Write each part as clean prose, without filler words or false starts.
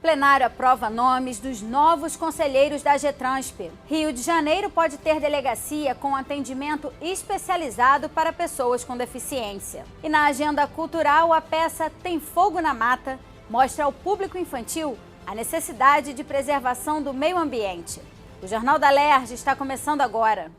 plenário aprova nomes dos novos conselheiros da Getransp. Rio de Janeiro pode ter delegacia com atendimento especializado para pessoas com deficiência. E na agenda cultural, a peça Tem Fogo na Mata mostra ao público infantil a necessidade de preservação do meio ambiente. O Jornal da Alerj está começando agora.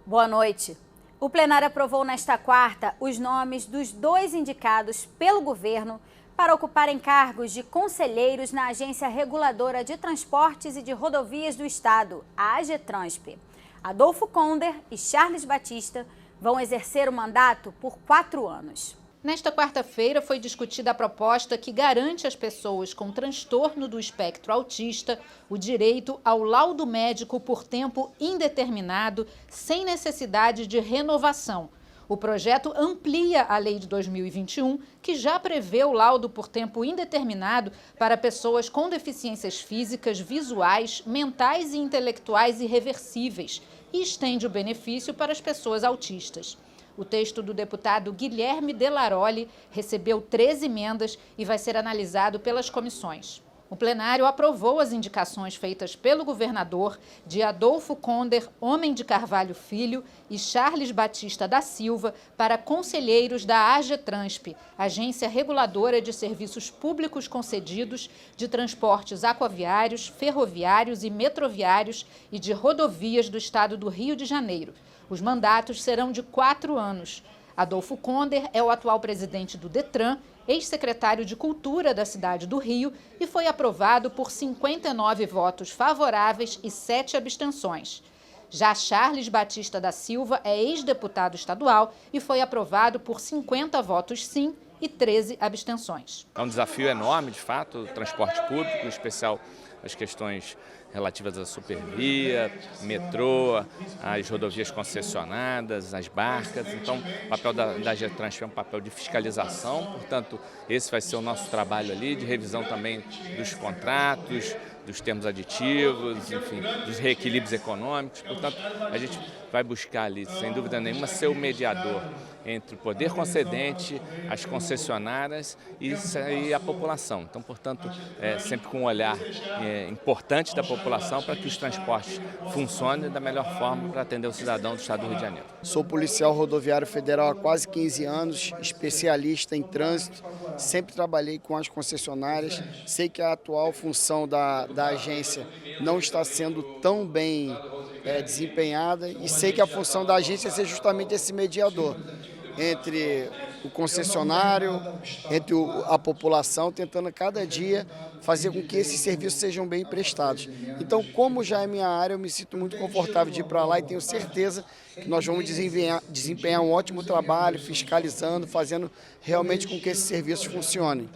Boa noite. O plenário aprovou nesta quarta os nomes dos 2 indicados pelo governo para ocuparem cargos de conselheiros na Agência Reguladora de Transportes e de Rodovias do Estado, a AGETRANSP. Adolfo Conder e Charles Batista vão exercer o mandato por 4 anos. Nesta quarta-feira foi discutida a proposta que garante às pessoas com transtorno do espectro autista o direito ao laudo médico por tempo indeterminado, sem necessidade de renovação. O projeto amplia a lei de 2021, que já prevê o laudo por tempo indeterminado para pessoas com deficiências físicas, visuais, mentais e intelectuais irreversíveis, e estende o benefício para as pessoas autistas. O texto do deputado Guilherme Delaroli recebeu 13 emendas e vai ser analisado pelas comissões. O plenário aprovou as indicações feitas pelo governador de Adolfo Conder, Homem de Carvalho Filho, e Charles Batista da Silva para conselheiros da AGETRANSP, Agência Reguladora de Serviços Públicos Concedidos de Transportes Aquaviários, Ferroviários e Metroviários e de Rodovias do Estado do Rio de Janeiro. Os mandatos serão de 4 anos. Adolfo Conder é o atual presidente do Detran, ex-secretário de Cultura da cidade do Rio e foi aprovado por 59 votos favoráveis e 7 abstenções. Já Charles Batista da Silva é ex-deputado estadual e foi aprovado por 50 votos sim e 13 abstenções. É um desafio enorme, de fato, o transporte público, em especial as questões relativas à supervia, metrô, as rodovias concessionadas, as barcas. Então, o papel da AGETRANSP é um papel de fiscalização, portanto, esse vai ser o nosso trabalho ali, de revisão também dos contratos, dos termos aditivos, enfim, dos reequilíbrios econômicos. Portanto, a gente vai buscar ali, sem dúvida nenhuma, ser o mediador entre o poder concedente, as concessionárias e a população. Então, portanto, sempre com um olhar importante da população para que os transportes funcionem da melhor forma para atender o cidadão do estado do Rio de Janeiro. Sou policial rodoviário federal há quase 15 anos, especialista em trânsito, sempre trabalhei com as concessionárias, sei que a atual função da agência não está sendo tão bem desempenhada e sei que a função da agência é ser justamente esse mediador entre o concessionário, entre a população, tentando a cada dia fazer com que esses serviços sejam bem prestados. Então, como já é minha área, eu me sinto muito confortável de ir para lá e tenho certeza que nós vamos desempenhar um ótimo trabalho, fiscalizando, fazendo realmente com que esses serviços funcionem.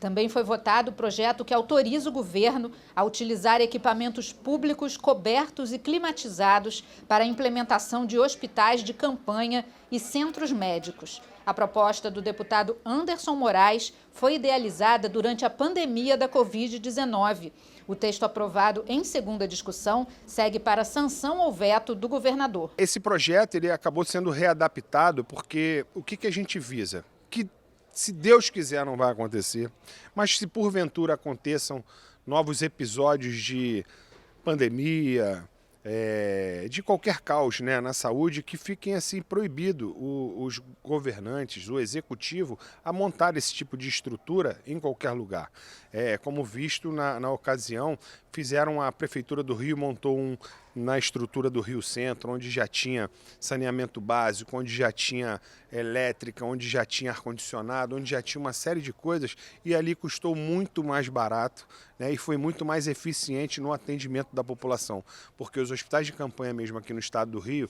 Também foi votado o projeto que autoriza o governo a utilizar equipamentos públicos cobertos e climatizados para a implementação de hospitais de campanha e centros médicos. A proposta do deputado Anderson Moraes foi idealizada durante a pandemia da Covid-19. O texto aprovado em segunda discussão segue para sanção ou veto do governador. Esse projeto ele acabou sendo readaptado porque o que a gente visa? Que se Deus quiser, não vai acontecer, mas se porventura aconteçam novos episódios de pandemia, de qualquer caos, né, na saúde, que fiquem assim proibido os governantes, o executivo, a montar esse tipo de estrutura em qualquer lugar. Como visto na ocasião, a Prefeitura do Rio montou na estrutura do Rio Centro, onde já tinha saneamento básico, onde já tinha elétrica, onde já tinha ar-condicionado, onde já tinha uma série de coisas, e ali custou muito mais barato, né, e foi muito mais eficiente no atendimento da população, porque os hospitais de campanha mesmo aqui no estado do Rio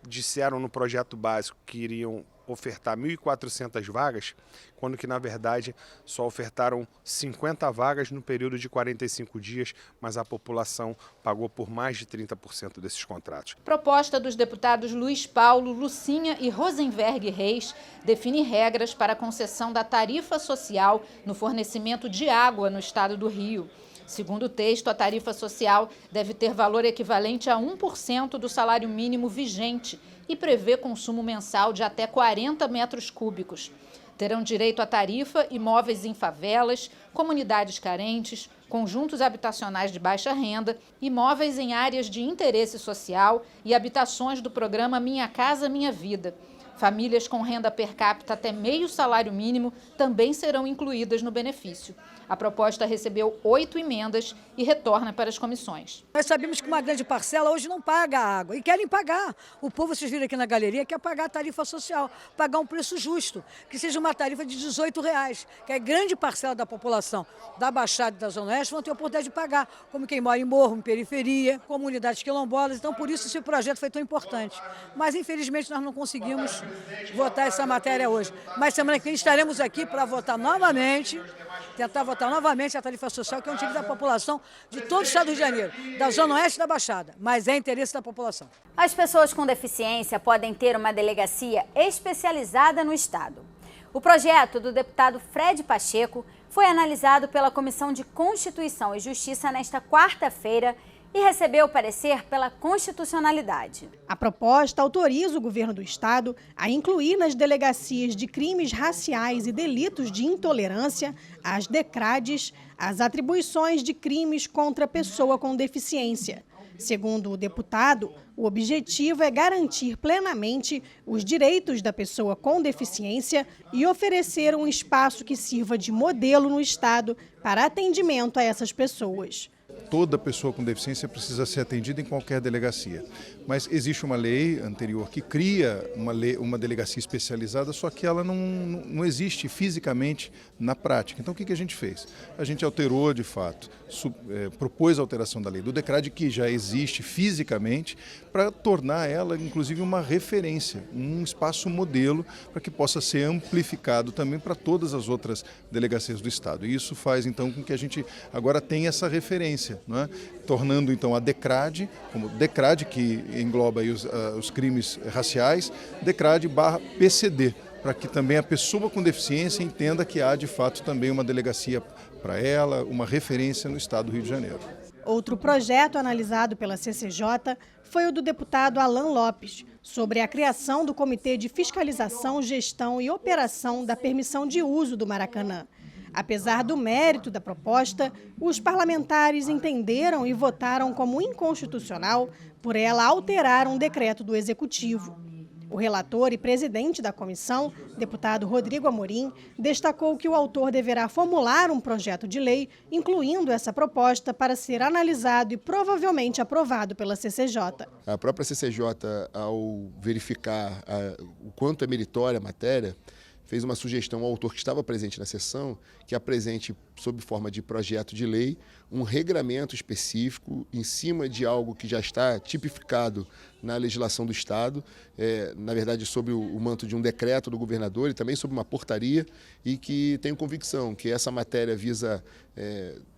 disseram no projeto básico que iriam ofertar 1.400 vagas, quando que, na verdade, só ofertaram 50 vagas no período de 45 dias, mas a população pagou por mais de 30% desses contratos. Proposta dos deputados Luiz Paulo, Lucinha e Rosenberg Reis define regras para a concessão da tarifa social no fornecimento de água no estado do Rio. Segundo o texto, a tarifa social deve ter valor equivalente a 1% do salário mínimo vigente e prevê consumo mensal de até 40 metros cúbicos. Terão direito à tarifa imóveis em favelas, comunidades carentes, conjuntos habitacionais de baixa renda, imóveis em áreas de interesse social e habitações do programa Minha Casa Minha Vida. Famílias com renda per capita até meio salário mínimo também serão incluídas no benefício. A proposta recebeu 8 emendas e retorna para as comissões. Nós sabemos que uma grande parcela hoje não paga a água e querem pagar. O povo, vocês viram aqui na galeria, quer pagar a tarifa social, pagar um preço justo, que seja uma tarifa de R$18, que a grande parcela da população da Baixada e da Zona Oeste vão ter a oportunidade de pagar, como quem mora em morro, em periferia, comunidades quilombolas. Então, por isso, esse projeto foi tão importante. Mas, infelizmente, nós não conseguimos votar essa matéria hoje. Mas semana que vem estaremos aqui para votar novamente, tentar votar novamente a tarifa social, que é um direito da população de todo o estado do Rio de Janeiro, da Zona Oeste e da Baixada, mas é interesse da população. As pessoas com deficiência podem ter uma delegacia especializada no estado. O projeto do deputado Fred Pacheco foi analisado pela Comissão de Constituição e Justiça nesta quarta-feira e recebeu parecer pela constitucionalidade. A proposta autoriza o governo do estado a incluir nas delegacias de crimes raciais e delitos de intolerância, as DECRADs, as atribuições de crimes contra a pessoa com deficiência. Segundo o deputado, o objetivo é garantir plenamente os direitos da pessoa com deficiência e oferecer um espaço que sirva de modelo no estado para atendimento a essas pessoas. Toda pessoa com deficiência precisa ser atendida em qualquer delegacia. Mas existe uma lei anterior que cria uma delegacia especializada, só que ela não existe fisicamente na prática. Então o que a gente fez? A gente alterou de fato, propôs a alteração da lei do DECRAD, que já existe fisicamente, para tornar ela inclusive uma referência, um espaço modelo para que possa ser amplificado também para todas as outras delegacias do estado. E isso faz então com que a gente agora tenha essa referência, não é? Tornando então a DECRAD, como DECRAD, que engloba aí os crimes raciais, DECRAD/PCD, para que também a pessoa com deficiência entenda que há de fato também uma delegacia para ela, uma referência no estado do Rio de Janeiro. Outro projeto analisado pela CCJ foi o do deputado Alan Lopes, sobre a criação do Comitê de Fiscalização, Gestão e Operação da Permissão de Uso do Maracanã. Apesar do mérito da proposta, os parlamentares entenderam e votaram como inconstitucional por ela alterar um decreto do Executivo. O relator e presidente da comissão, deputado Rodrigo Amorim, destacou que o autor deverá formular um projeto de lei, incluindo essa proposta, para ser analisado e provavelmente aprovado pela CCJ. A própria CCJ, ao verificar o quanto é meritória a matéria, fez uma sugestão ao autor que estava presente na sessão que apresente, sob forma de projeto de lei, um regramento específico em cima de algo que já está tipificado na legislação do Estado, na verdade sob o manto de um decreto do governador e também sob uma portaria, e que tenho convicção que essa matéria visa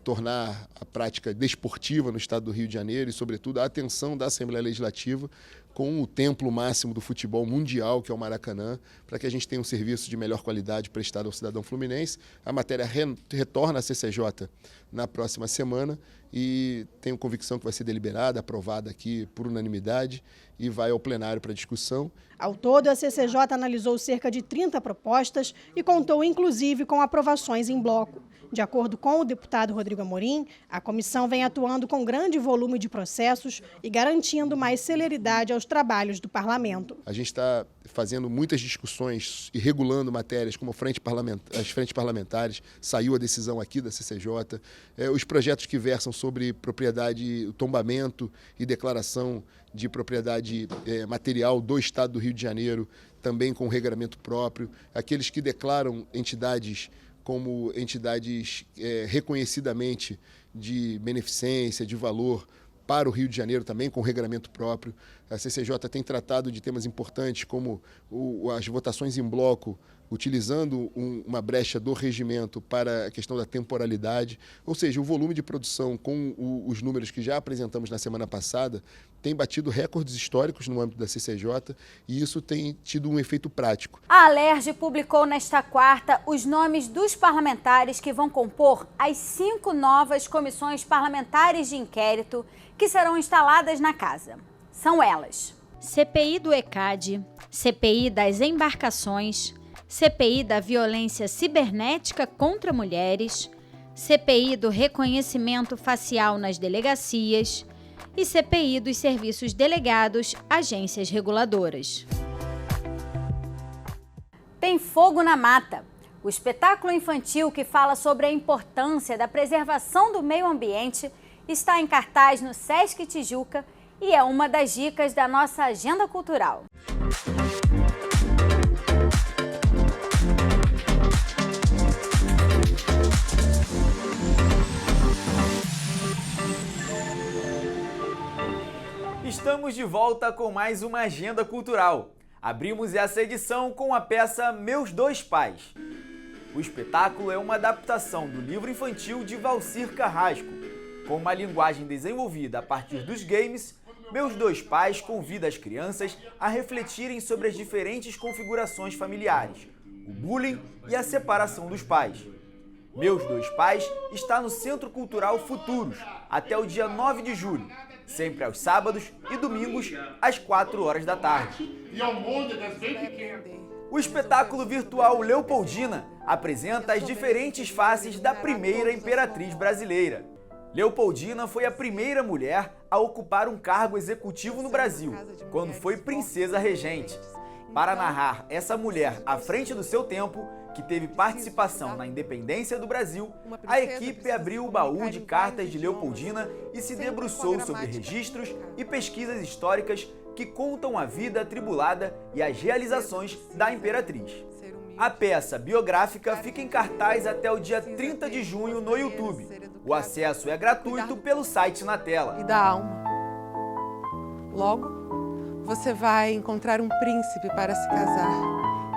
tornar a prática desportiva no Estado do Rio de Janeiro e, sobretudo, a atenção da Assembleia Legislativa com o templo máximo do futebol mundial, que é o Maracanã, para que a gente tenha um serviço de melhor qualidade prestado ao cidadão fluminense. A matéria retorna à CCJ na próxima semana e tenho convicção que vai ser deliberada, aprovada aqui por unanimidade e vai ao plenário para discussão. Ao todo, a CCJ analisou cerca de 30 propostas e contou inclusive com aprovações em bloco. De acordo com o deputado Rodrigo Amorim, a comissão vem atuando com grande volume de processos e garantindo mais celeridade aos trabalhos do parlamento. A gente está fazendo muitas discussões e regulando matérias como as frentes parlamentares, saiu a decisão aqui da CCJ, os projetos que versam sobre propriedade, o tombamento e declaração de propriedade material do Estado do Rio de Janeiro, também com regramento próprio, aqueles que declaram entidades como entidades reconhecidamente de beneficência, de valor para o Rio de Janeiro, também com regramento próprio. A CCJ tem tratado de temas importantes como as votações em bloco, utilizando uma brecha do regimento para a questão da temporalidade. Ou seja, o volume de produção com os números que já apresentamos na semana passada tem batido recordes históricos no âmbito da CCJ e isso tem tido um efeito prático. A Alerj publicou nesta quarta os nomes dos parlamentares que vão compor as 5 novas comissões parlamentares de inquérito que serão instaladas na casa. São elas: CPI do ECAD, CPI das embarcações, CPI da violência cibernética contra mulheres, CPI do reconhecimento facial nas delegacias e CPI dos serviços delegados, agências reguladoras. Tem Fogo na Mata, o espetáculo infantil que fala sobre a importância da preservação do meio ambiente, está em cartaz no Sesc Tijuca e é uma das dicas da nossa agenda cultural. Estamos de volta com mais uma agenda cultural. Abrimos essa edição com a peça Meus Dois Pais. O espetáculo é uma adaptação do livro infantil de Valcir Carrasco. Com uma linguagem desenvolvida a partir dos games, Meus Dois Pais convida as crianças a refletirem sobre as diferentes configurações familiares, o bullying e a separação dos pais. Meus Dois Pais está no Centro Cultural Futuros, até o dia 9 de julho, sempre aos sábados e domingos, às 4 horas da tarde. O espetáculo virtual Leopoldina apresenta as diferentes faces da primeira imperatriz brasileira. Leopoldina foi a primeira mulher a ocupar um cargo executivo no Brasil, quando foi princesa regente. Para narrar essa mulher à frente do seu tempo, que teve participação na independência do Brasil, a equipe abriu o baú de cartas de Leopoldina e se debruçou sobre registros e pesquisas históricas que contam a vida atribulada e as realizações da imperatriz. A peça biográfica fica em cartaz até o dia 30 de junho no YouTube. O acesso é gratuito pelo site na tela. E da alma. Logo, você vai encontrar um príncipe para se casar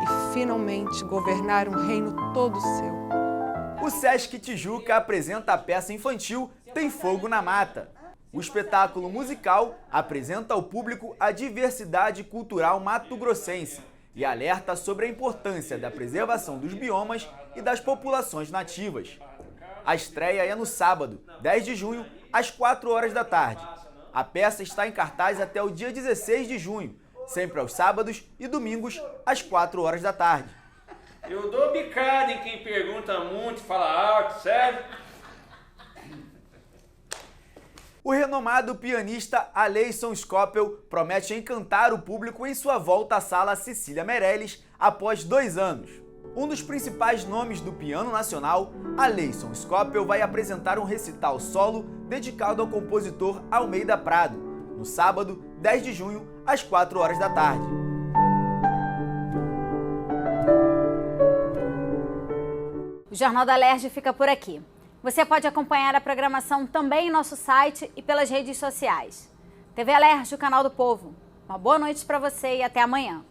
e finalmente governar um reino todo seu. O Sesc Tijuca apresenta a peça infantil Tem Fogo na Mata. O espetáculo musical apresenta ao público a diversidade cultural mato-grossense e alerta sobre a importância da preservação dos biomas e das populações nativas. A estreia é no sábado, 10 de junho, às 4 horas da tarde. A peça está em cartaz até o dia 16 de junho, sempre aos sábados e domingos, às 4 horas da tarde. Eu dou bicada em quem pergunta muito, fala alto, sério? O renomado pianista Aleison Scopel promete encantar o público em sua volta à Sala Cecília Meirelles após 2 anos. Um dos principais nomes do piano nacional, Aleison Scopel vai apresentar um recital solo dedicado ao compositor Almeida Prado, no sábado, 10 de junho, às 4 horas da tarde. O Jornal da Alerj fica por aqui. Você pode acompanhar a programação também em nosso site e pelas redes sociais. TV Alerj, o canal do povo. Uma boa noite para você e até amanhã.